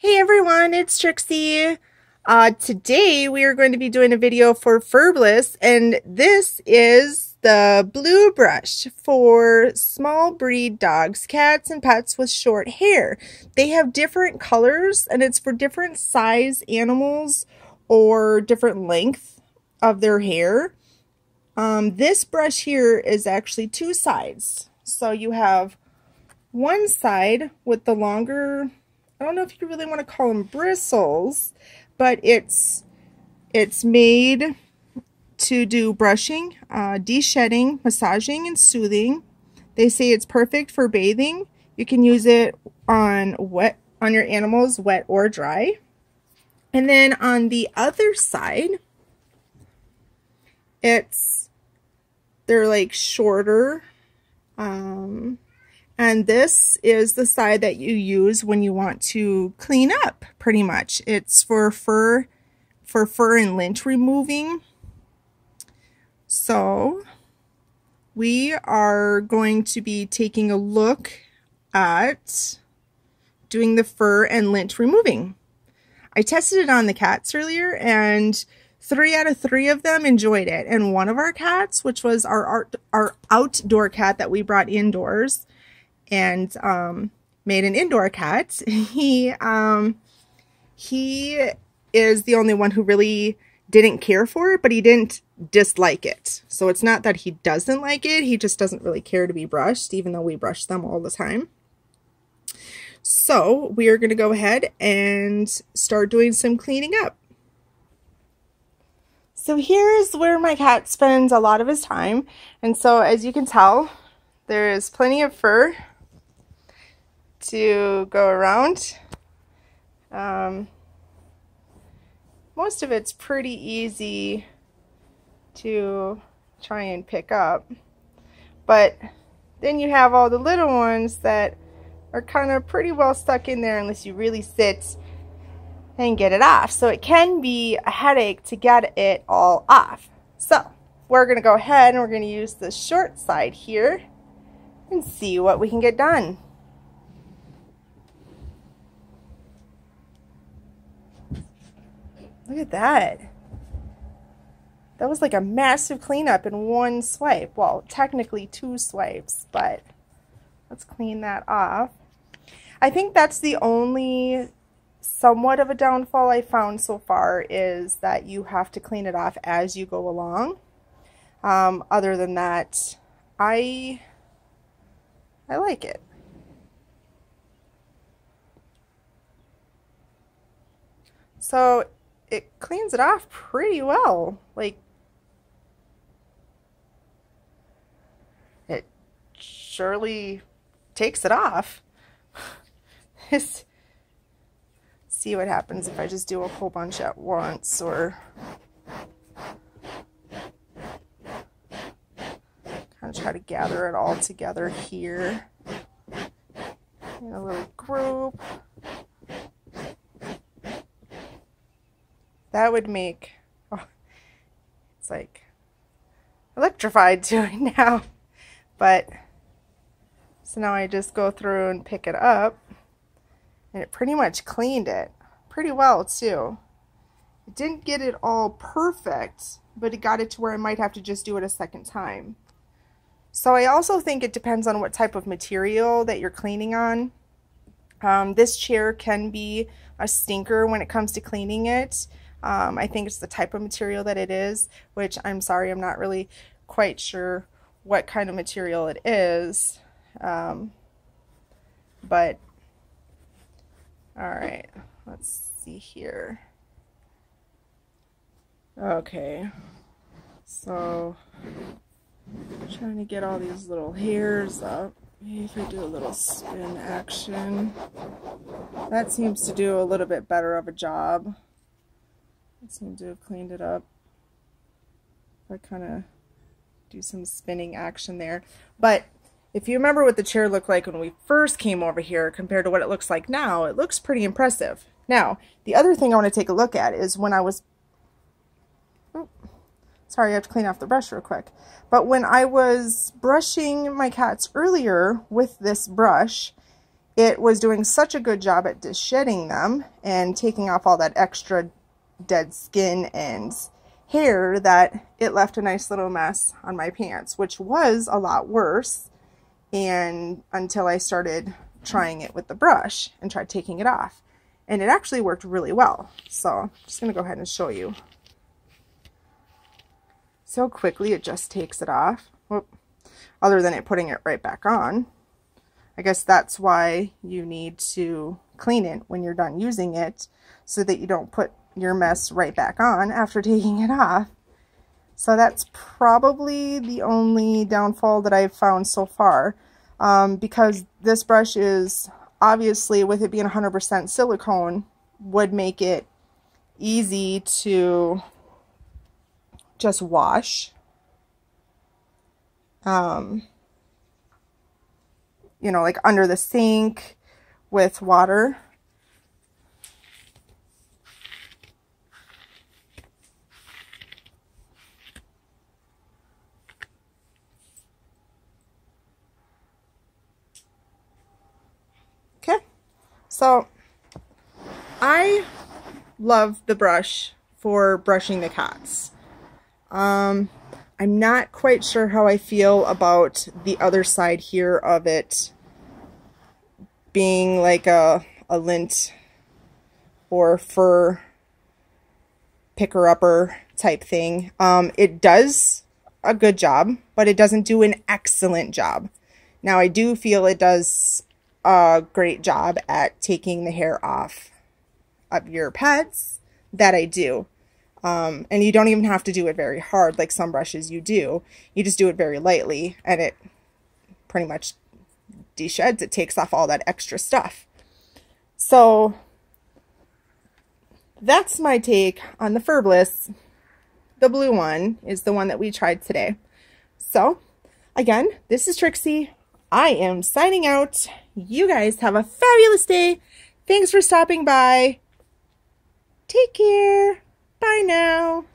Hey everyone, it's Trixie. Today we are going to be doing a video for Furbliss, and this is the blue brush for small breed dogs, cats, and pets with short hair. They have different colors, and it's for different size animals or different length of their hair. This brush here is actually two sides. So you have one side with the longer, I don't know if you really want to call them bristles, but it's made to do brushing, de-shedding, massaging, and soothing. They say it's perfect for bathing. You can use it on your animals, wet or dry. And then on the other side, they're like shorter. And this is the side that you use when you want to clean up, pretty much. It's for fur and lint removing. So we are going to be taking a look at doing the fur and lint removing. I tested it on the cats earlier, and 3 out of 3 of them enjoyed it. And one of our cats, which was our outdoor cat that we brought indoors, and made an indoor cat. He is the only one who really didn't care for it, but he didn't dislike it. So it's not that he doesn't like it, he just doesn't really care to be brushed, even though we brush them all the time. So we are going to go ahead and start doing some cleaning up. So here is where my cat spends a lot of his time, and so as you can tell, there is plenty of fur to go around. Most of it's pretty easy to try and pick up, but then you have all the little ones that are kind of pretty well stuck in there unless you really sit and get it off. So it can be a headache to get it all off. So we're going to go ahead and we're going to use the short side here and see what we can get done. Look at that. That was like a massive cleanup in one swipe. Well, technically 2 swipes, but let's clean that off. I think that's the only somewhat of a downfall I found so far, is that you have to clean it off as you go along. Other than that, I like it. So it cleans it off pretty well. Like, it surely takes it off. See what happens if I just do a whole bunch at once, or kind of try to gather it all together here in a little group. That would make, oh, it's like electrified doing now. But, so now I just go through and pick it up, and it pretty much cleaned it pretty well too. It didn't get it all perfect, but it got it to where I might have to just do it a second time. So I also think it depends on what type of material that you're cleaning on. This chair can be a stinker when it comes to cleaning it. I think it's the type of material that it is, which I'm sorry, I'm not really quite sure what kind of material it is. But, alright, let's see here. Okay, so trying to get all these little hairs up. Maybe if I do a little spin action. That seems to do a little bit better of a job. It seems to have cleaned it up. I kind of do some spinning action there. But if you remember what the chair looked like when we first came over here compared to what it looks like now, it looks pretty impressive. Now, the other thing I want to take a look at is when I was... Oh, sorry, I have to clean off the brush real quick. But when I was brushing my cats earlier with this brush, it was doing such a good job at shedding them and taking off all that extra dead skin and hair that it left a nice little mess on my pants, which was a lot worse, and until I started trying it with the brush and tried taking it off, and it actually worked really well. So I'm just gonna go ahead and show you. See how quickly it just takes it off? Whoop. Other than it putting it right back on. I guess that's why you need to clean it when you're done using it, so that you don't put your mess right back on after taking it off. So that's probably the only downfall that I've found so far, because this brush is obviously, with it being 100% silicone, would make it easy to just wash. You know, like under the sink with water. Okay, so I love the brush for brushing the cats. I'm not quite sure how I feel about the other side here of it being like a lint or fur picker-upper type thing. It does a good job, but it doesn't do an excellent job. Now, I do feel it does a great job at taking the hair off of your pets. That I do. And you don't even have to do it very hard like some brushes you do. You just do it very lightly and it pretty much de-sheds. It takes off all that extra stuff. So that's my take on the Furbliss. The blue one is the one that we tried today. So again, this is Trixie. I am signing out. You guys have a fabulous day. Thanks for stopping by. Take care. Bye now.